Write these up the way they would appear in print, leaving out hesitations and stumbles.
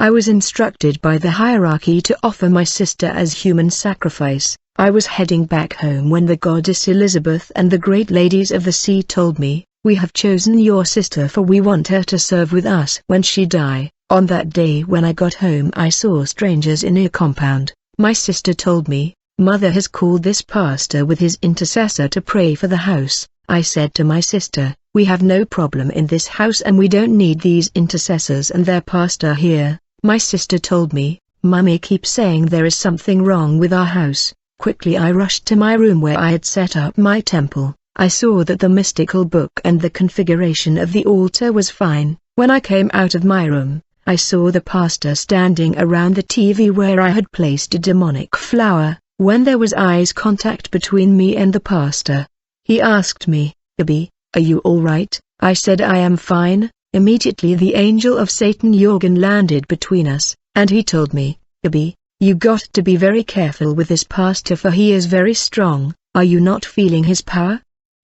I was instructed by the hierarchy to offer my sister as human sacrifice. I was heading back home when the goddess Elizabeth and the great ladies of the sea told me, "We have chosen your sister for we want her to serve with us when she die." On that day when I got home I saw strangers in a compound. My sister told me, "Mother has called this pastor with his intercessor to pray for the house." I said to my sister, "We have no problem in this house and we don't need these intercessors and their pastor here." My sister told me, "Mummy keeps saying there is something wrong with our house." Quickly I rushed to my room where I had set up my temple. I saw that the mystical book and the configuration of the altar was fine. When I came out of my room, I saw the pastor standing around the TV where I had placed a demonic flower. When there was eyes contact between me and the pastor, he asked me, "Abby, are you all right?" I said I am fine. Immediately the angel of Satan Jorgen landed between us, and he told me, "Abby, you got to be very careful with this pastor for he is very strong. Are you not feeling his power?"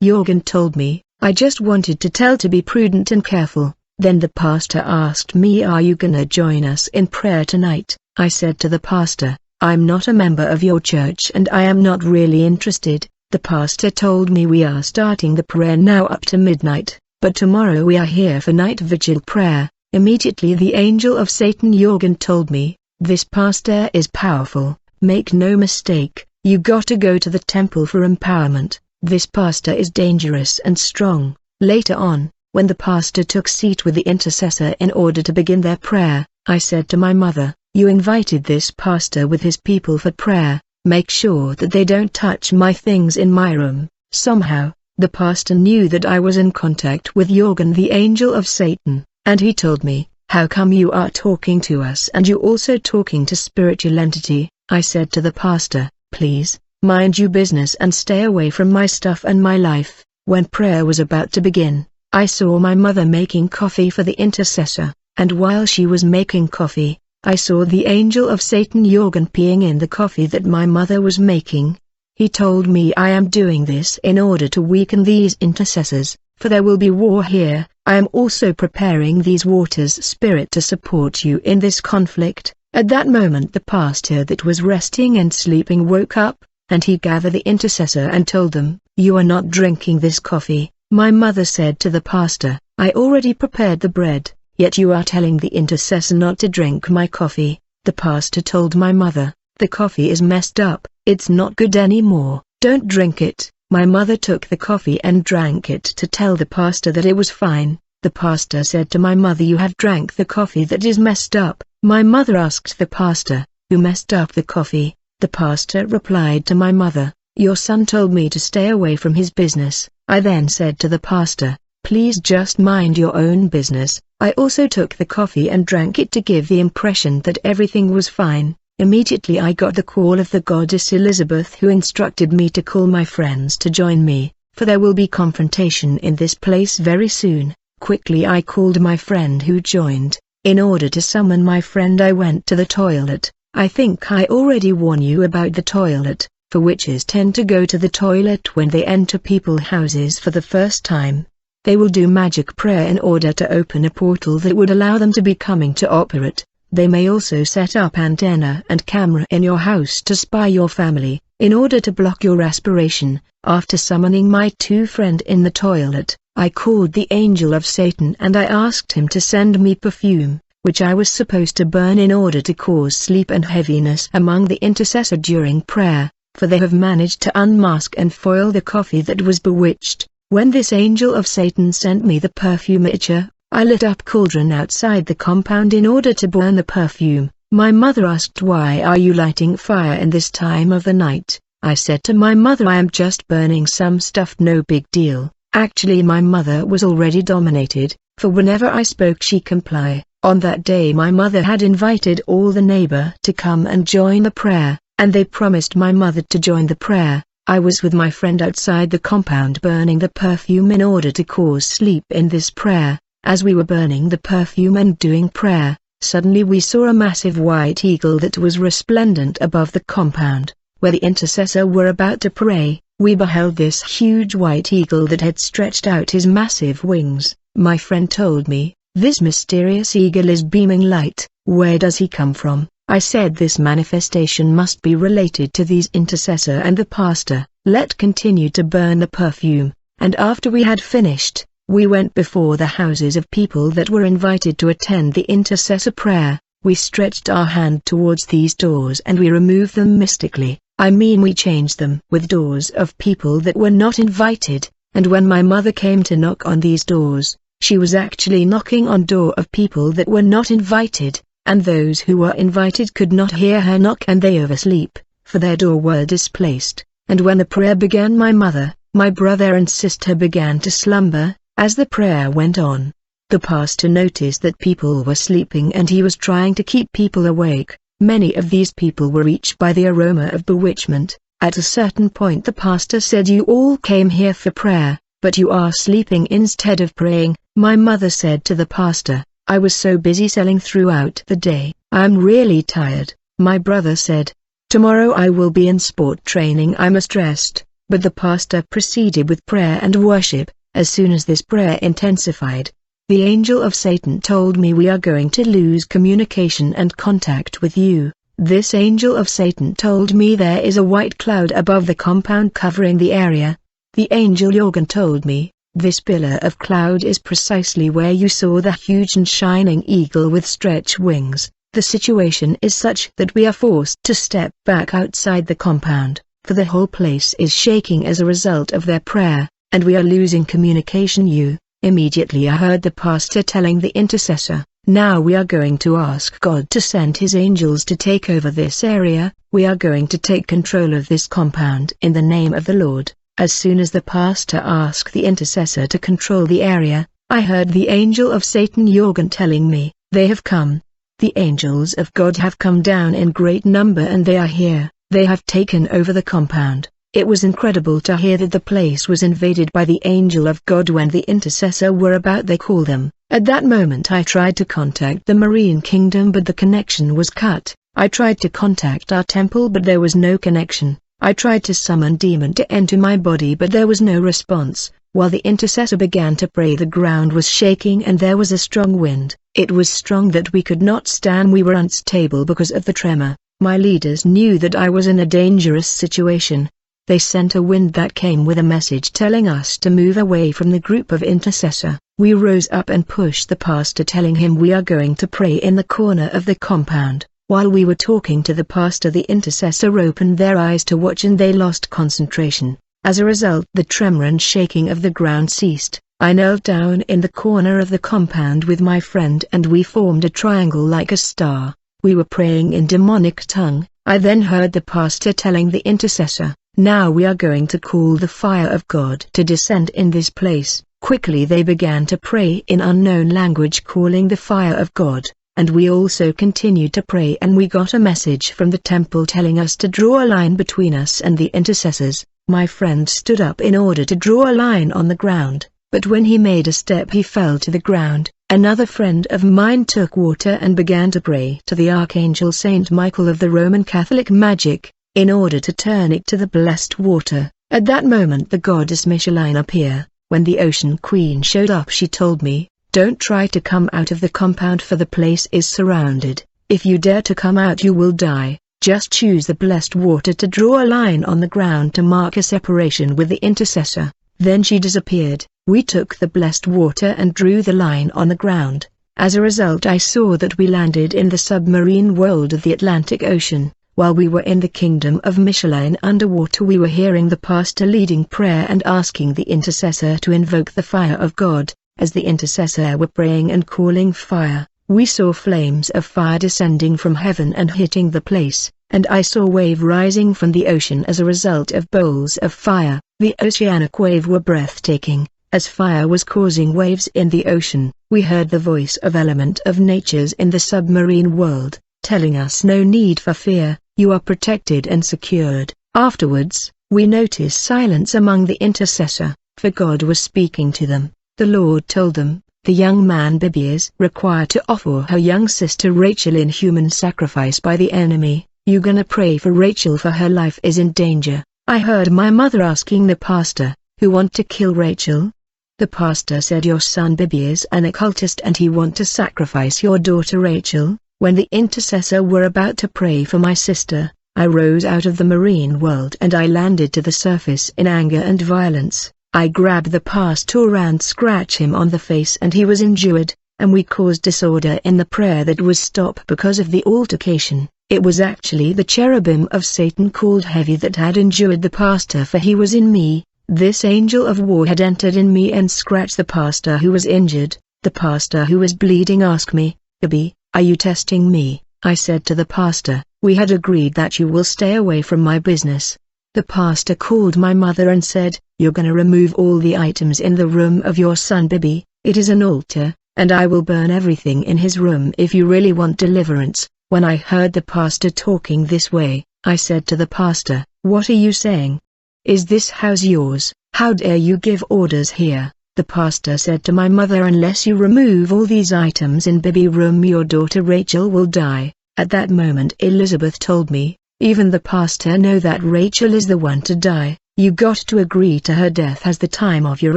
Jorgen told me, "I just wanted to tell to be prudent and careful." Then the pastor asked me, "Are you gonna join us in prayer tonight?" I said to the pastor, "I'm not a member of your church and I am not really interested." The pastor told me, "We are starting the prayer now up to midnight, but tomorrow we are here for night vigil prayer." Immediately the angel of Satan Jorgen told me, "This pastor is powerful, make no mistake, you gotta go to the temple for empowerment. This pastor is dangerous and strong." Later on, when the pastor took seat with the intercessor in order to begin their prayer, I said to my mother, "You invited this pastor with his people for prayer, make sure that they don't touch my things in my room." Somehow, the pastor knew that I was in contact with Jorgen the angel of Satan, and he told me, "How come you are talking to us and you also talking to spiritual entity?" I said to the pastor, "Please, mind your business and stay away from my stuff and my life." When prayer was about to begin, I saw my mother making coffee for the intercessor, and while she was making coffee, I saw the angel of Satan Jorgen peeing in the coffee that my mother was making. He told me, "I am doing this in order to weaken these intercessors, for there will be war here. I am also preparing these waters spirit to support you in this conflict." At that moment the pastor that was resting and sleeping woke up, and he gathered the intercessor and told them, "You are not drinking this coffee." My mother said to the pastor, "I already prepared the bread, yet you are telling the intercessor not to drink my coffee." The pastor told my mother, "The coffee is messed up, it's not good anymore, don't drink it." My mother took the coffee and drank it to tell the pastor that it was fine. The pastor said to my mother, "You have drank the coffee that is messed up." My mother asked the pastor, "Who messed up the coffee?" The pastor replied to my mother, "Your son told me to stay away from his business." I then said to the pastor, "Please just mind your own business." I also took the coffee and drank it to give the impression that everything was fine. Immediately I got the call of the goddess Elizabeth, who instructed me to call my friends to join me, for there will be confrontation in this place very soon. Quickly I called my friend who joined. In order to summon my friend I went to the toilet. I think I already warned you about the toilet, for witches tend to go to the toilet when they enter people's houses for the first time. They will do magic prayer in order to open a portal that would allow them to be coming to operate. They may also set up antenna and camera in your house to spy your family, in order to block your respiration. After summoning my two friends in the toilet, I called the angel of Satan and I asked him to send me perfume, which I was supposed to burn in order to cause sleep and heaviness among the intercessor during prayer, for they have managed to unmask and foil the coffee that was bewitched. When this angel of Satan sent me the perfume mixture, I lit up cauldron outside the compound in order to burn the perfume. My mother asked, "Why are you lighting fire in this time of the night?" I said to my mother, "I am just burning some stuff, no big deal." Actually my mother was already dominated, for whenever I spoke she complied. On that day my mother had invited all the neighbor to come and join the prayer, and they promised my mother to join the prayer. I was with my friend outside the compound burning the perfume in order to cause sleep in this prayer. As we were burning the perfume and doing prayer, suddenly we saw a massive white eagle that was resplendent above the compound. Where the intercessor were about to pray, we beheld this huge white eagle that had stretched out his massive wings. My friend told me, "This mysterious eagle is beaming light, Where does he come from? I said this manifestation must be related to these intercessor and the pastor. Let continue to burn the perfume, and after we had finished, we went before the houses of people that were invited to attend the intercessor prayer. We stretched our hand towards these doors and we removed them mystically. I mean we changed them with doors of people that were not invited, and when my mother came to knock on these doors, she was actually knocking on door of people that were not invited, and those who were invited could not hear her knock and they oversleep, for their door were displaced, and when the prayer began my mother, my brother and sister began to slumber. As the prayer went on, the pastor noticed that people were sleeping and he was trying to keep people awake. Many of these people were reached by the aroma of bewitchment. At a certain point the pastor said, "You all came here for prayer, but you are sleeping instead of praying." My mother said to the pastor, "I was so busy selling throughout the day, I'm really tired." My brother said, "Tomorrow I will be in sport training, I must rest." But the pastor proceeded with prayer and worship. As soon as this prayer intensified, the angel of Satan told me, "We are going to lose communication and contact with you." This angel of Satan told me there is a white cloud above the compound covering the area. The angel Jorgen told me, "This pillar of cloud is precisely where you saw the huge and shining eagle with stretched wings. The situation is such that we are forced to step back outside the compound, for the whole place is shaking as a result of their prayer, and we are losing communication." Immediately I heard the pastor telling the intercessor, "Now we are going to ask God to send his angels to take over this area. We are going to take control of this compound in the name of the Lord." As soon as the pastor asked the intercessor to control the area, I heard the angel of Satan Jorgen telling me, "They have come. The angels of God have come down in great number and they are here. They have taken over the compound." It was incredible to hear that the place was invaded by the angel of God when the intercessor were about to call them. At that moment I tried to contact the Marine Kingdom but the connection was cut. I tried to contact our temple but there was no connection. I tried to summon demon to enter my body but there was no response. While the intercessor began to pray, the ground was shaking and there was a strong wind. It was strong that we could not stand. We were unstable because of the tremor. My leaders knew that I was in a dangerous situation. They sent a wind that came with a message telling us to move away from the group of intercessor. We rose up and pushed the pastor, telling him we are going to pray in the corner of the compound. While we were talking to the pastor, the intercessor opened their eyes to watch and they lost concentration. As a result, the tremor and shaking of the ground ceased. I knelt down in the corner of the compound with my friend and we formed a triangle like a star. We were praying in demonic tongue. I then heard the pastor telling the intercessor, "Now we are going to call the fire of God to descend in this place." Quickly they began to pray in unknown language, calling the fire of God, and we also continued to pray, and we got a message from the temple telling us to draw a line between us and the intercessors. My friend stood up in order to draw a line on the ground, but when he made a step he fell to the ground. Another friend of mine took water and began to pray to the Archangel Saint Michael of the Roman Catholic magic, in order to turn it to the blessed water. At that moment the goddess Micheline appeared. When the Ocean Queen showed up, she told me, "Don't try to come out of the compound for the place is surrounded. If you dare to come out you will die. Just choose the blessed water to draw a line on the ground to mark a separation with the intercessor." Then she disappeared. We took the blessed water and drew the line on the ground. As a result, I saw that we landed in the submarine world of the Atlantic Ocean. While we were in the kingdom of Micheline underwater, we were hearing the pastor leading prayer and asking the intercessor to invoke the fire of God. As the intercessor were praying and calling fire, we saw flames of fire descending from heaven and hitting the place, and I saw wave rising from the ocean as a result of bowls of fire. The oceanic wave were breathtaking. As fire was causing waves in the ocean, we heard the voice of element of natures in the submarine world, telling us no need for fear, you are protected and secured. Afterwards, we noticed silence among the intercessor, for God was speaking to them. The Lord told them, the young man Bibi is required to offer her young sister Rachel in human sacrifice by the enemy. You gonna pray for Rachel, for her life is in danger. I heard my mother asking the pastor, who want to kill Rachel? The pastor said, your son Bibi is an occultist and he want to sacrifice your daughter Rachel. When the intercessor were about to pray for my sister, I rose out of the marine world and I landed to the surface in anger and violence. I grabbed the pastor and scratched him on the face and he was injured, and we caused disorder in the prayer that was stopped because of the altercation. It was actually the cherubim of Satan called Heavy that had injured the pastor, for he was in me. This angel of war had entered in me and scratched the pastor who was injured. The pastor who was bleeding asked me, "Gabi, are you testing me?" I said to the pastor, "We had agreed that you will stay away from my business." The pastor called my mother and said, "You're gonna remove all the items in the room of your son Bibi. It is an altar, and I will burn everything in his room if you really want deliverance." When I heard the pastor talking this way, I said to the pastor, "What are you saying? Is this house yours? How dare you give orders here?" The pastor said to my mother, "Unless you remove all these items in Bibi room, your daughter Rachel will die." At that moment Elizabeth told me, "Even the pastor know that Rachel is the one to die. You got to agree to her death as the time of your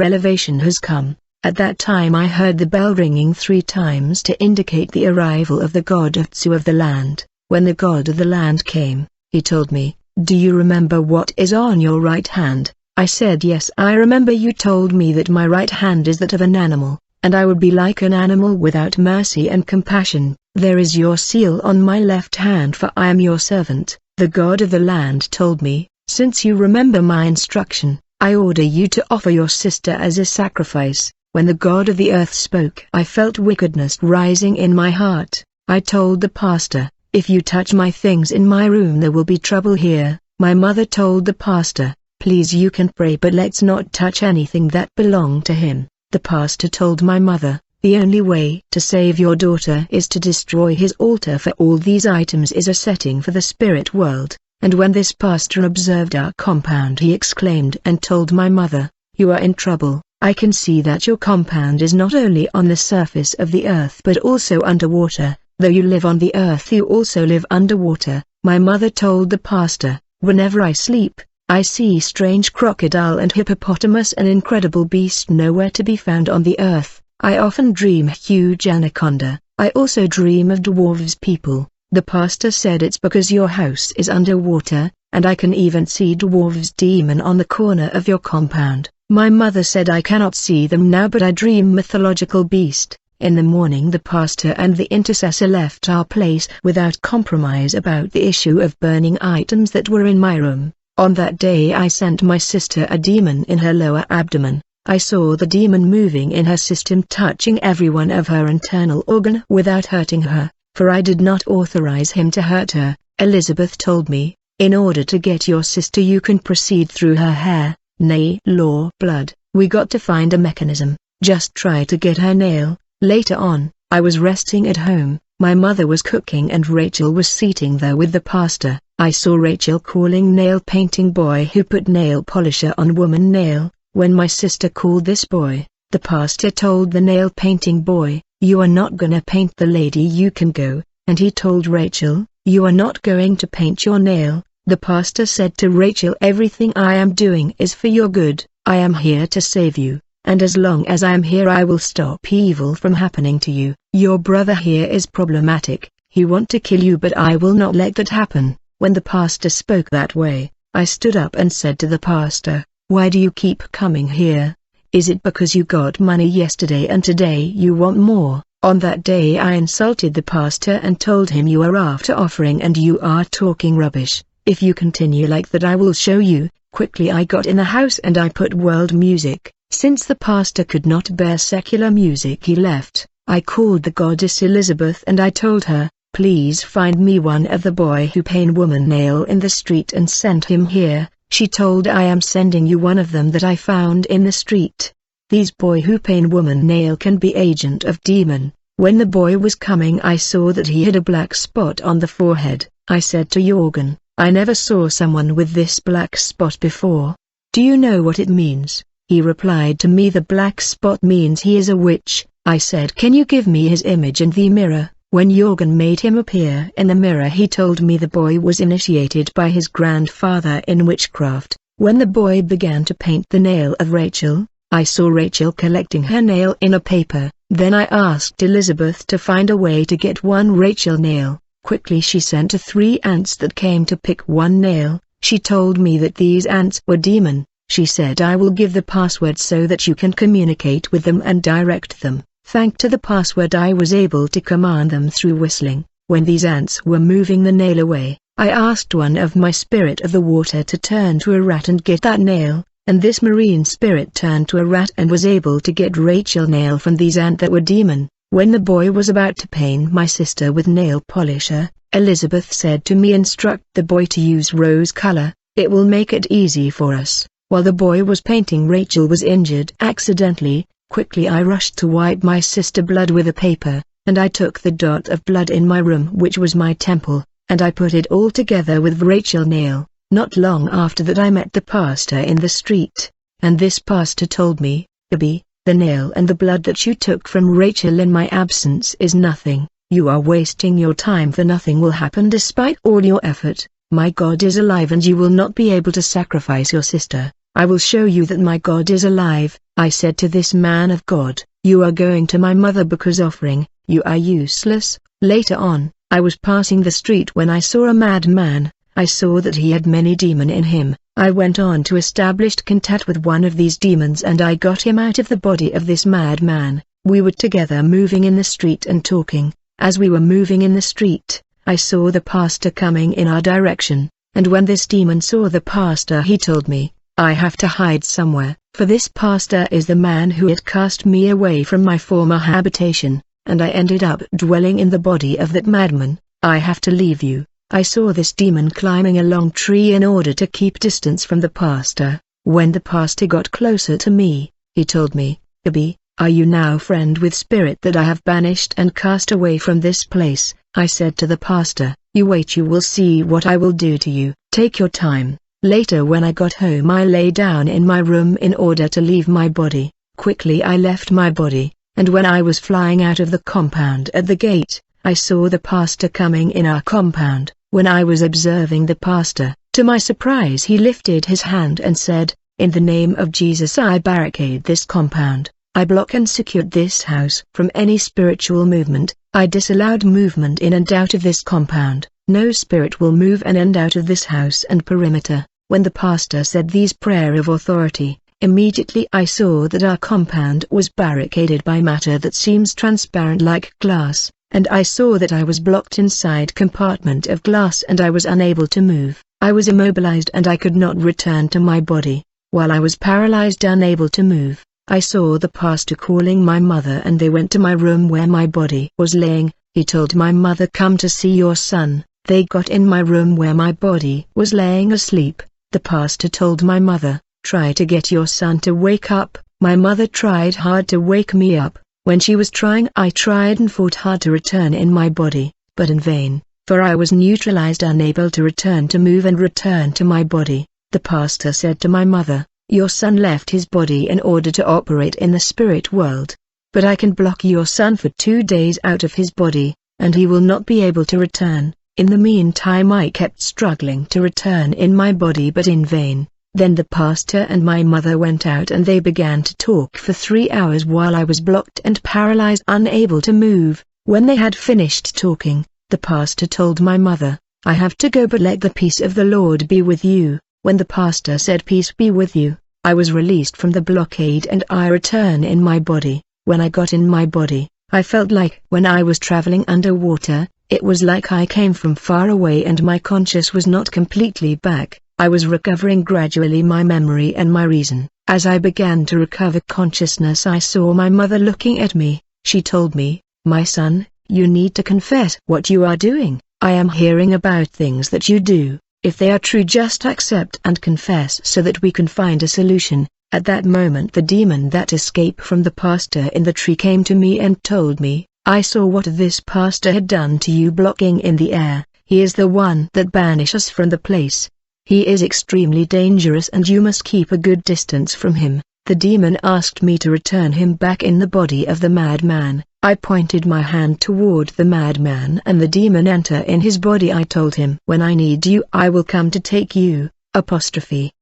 elevation has come." At that time I heard the bell ringing 3 times to indicate the arrival of the god of Tsu of the land. When the god of the land came, he told me, "Do you remember what is on your right hand?" I said, "Yes, I remember. You told me that my right hand is that of an animal, and I would be like an animal without mercy and compassion. There is your seal on my left hand, for I am your servant." The god of the land told me, "Since you remember my instruction, I order you to offer your sister as a sacrifice." When the god of the earth spoke, I felt wickedness rising in my heart. I told the pastor, "If you touch my things in my room there will be trouble here." My mother told the pastor, "Please, you can pray, but let's not touch anything that belonged to him." The pastor told my mother, "The only way to save your daughter is to destroy his altar, for all these items is a setting for the spirit world." And when this pastor observed our compound, he exclaimed and told my mother, "You are in trouble. I can see that your compound is not only on the surface of the earth but also underwater. Though you live on the earth, you also live underwater." My mother told the pastor, "Whenever I sleep, I see strange crocodile and hippopotamus, an incredible beast nowhere to be found on the earth. I often dream huge anaconda. I also dream of dwarves people." The pastor said, "It's because your house is underwater, and I can even see dwarves demon on the corner of your compound." My mother said, "I cannot see them now, but I dream mythological beast." In the morning the pastor and the intercessor left our place without compromise about the issue of burning items that were in my room. On that day I sent my sister a demon in her lower abdomen. I saw the demon moving in her system, touching every one of her internal organ without hurting her, for I did not authorize him to hurt her. Elizabeth told me, "In order to get your sister you can proceed through her hair, nail or blood. We got to find a mechanism. Just try to get her nail." Later on, I was resting at home. My mother was cooking and Rachel was sitting there with the pastor. I saw Rachel calling nail painting boy who put nail polisher on woman nail. When my sister called this boy, the pastor told the nail painting boy, "You are not gonna paint the lady, you can go." And he told Rachel, "You are not going to paint your nail." The pastor said to Rachel, "Everything I am doing is for your good. I am here to save you, and as long as I am here I will stop evil from happening to you. Your brother here is problematic. He want to kill you, but I will not let that happen." When the pastor spoke that way, I stood up and said to the pastor, "Why do you keep coming here? Is it because you got money yesterday and today you want more?" On that day I insulted the pastor and told him, "You are after offering and you are talking rubbish. If you continue like that I will show you." Quickly I got in the house and I put world music. Since the pastor could not bear secular music he left. I called the goddess Elizabeth and I told her, "Please find me one of the boy who paint woman nail in the street and send him here." She told, "I am sending you one of them that I found in the street. These boy who paint woman nail can be agent of demon." When the boy was coming I saw that he had a black spot on the forehead. I said to Jorgen, "I never saw someone with this black spot before. Do you know what it means?" He replied to me, "The black spot means he is a witch." I said, "Can you give me his image in the mirror?" When Jorgen made him appear in the mirror he told me the boy was initiated by his grandfather in witchcraft. When the boy began to paint the nail of Rachel, I saw Rachel collecting her nail in a paper. Then I asked Elizabeth to find a way to get one Rachel nail. Quickly she sent to 3 ants that came to pick one nail. She told me that these ants were demon. She said I will give the password so that you can communicate with them and direct them. Thanks to the password I was able to command them through whistling. When these ants were moving the nail away, I asked one of my spirit of the water to turn to a rat and get that nail, and this marine spirit turned to a rat and was able to get Rachel nail from these ants that were demon. When the boy was about to paint my sister with nail polisher, Elizabeth said to me, instruct the boy to use rose color, it will make it easy for us. While the boy was painting, Rachel was injured accidentally. Quickly I rushed to wipe my sister blood with a paper, and I took the dot of blood in my room, which was my temple, and I put it all together with Rachel nail. Not long after that I met the pastor in the street, and this pastor told me, Abby, the nail and the blood that you took from Rachel in my absence is nothing. You are wasting your time, for nothing will happen despite all your effort. My God is alive and you will not be able to sacrifice your sister. I will show you that my God is alive. I said to this man of God, you are going to my mother because offering, you are useless. Later on, I was passing the street when I saw a madman. I saw that he had many demons in him. I went on to establish contact with one of these demons and I got him out of the body of this madman. We were together moving in the street and talking. As we were moving in the street, I saw the pastor coming in our direction, and when this demon saw the pastor he told me, I have to hide somewhere, for this pastor is the man who had cast me away from my former habitation, and I ended up dwelling in the body of that madman. I have to leave you. I saw this demon climbing a long tree in order to keep distance from the pastor. When the pastor got closer to me, he told me, Abby, are you now friend with spirit that I have banished and cast away from this place? I said to the pastor, you wait, you will see what I will do to you. Take your time. Later when I got home I lay down in my room in order to leave my body. Quickly I left my body, and when I was flying out of the compound at the gate, I saw the pastor coming in our compound. When I was observing the pastor, to my surprise he lifted his hand and said, in the name of Jesus I barricade this compound. I block and secured this house from any spiritual movement. I disallowed movement in and out of this compound. No spirit will move in and out of this house and perimeter. When the pastor said these prayer of authority, immediately I saw that our compound was barricaded by matter that seems transparent like glass, and I saw that I was blocked inside compartment of glass and I was unable to move. I was immobilized and I could not return to my body. While I was paralyzed, unable to move, I saw the pastor calling my mother and they went to my room where my body was laying. He told my mother, come to see your son. They got in my room where my body was laying asleep. The pastor told my mother, try to get your son to wake up. My mother tried hard to wake me up. When she was trying, I tried and fought hard to return in my body, but in vain, for I was neutralized, unable to return to move and return to my body. The pastor said to my mother, your son left his body in order to operate in the spirit world, but I can block your son for 2 days out of his body, and he will not be able to return. In the meantime I kept struggling to return in my body but in vain. Then the pastor and my mother went out and they began to talk for 3 hours while I was blocked and paralyzed, unable to move. When they had finished talking, the pastor told my mother, I have to go, but let the peace of the Lord be with you. When the pastor said peace be with you, I was released from the blockade and I return in my body. When I got in my body, I felt like when I was traveling underwater. It was like I came from far away and my conscious was not completely back. I was recovering gradually my memory and my reason. As I began to recover consciousness, I saw my mother looking at me. She told me, my son, you need to confess what you are doing. I am hearing about things that you do. If they are true, just accept and confess so that we can find a solution. At that moment the demon that escaped from the pastor in the tree came to me and told me, I saw what this pastor had done to you, blocking in the air. He is the one that banished us from the place. He is extremely dangerous and you must keep a good distance from him. The demon asked me to return him back in the body of the madman. I pointed my hand toward the madman and the demon enter in his body. I told him, when I need you I will come to take you. Apostrophe.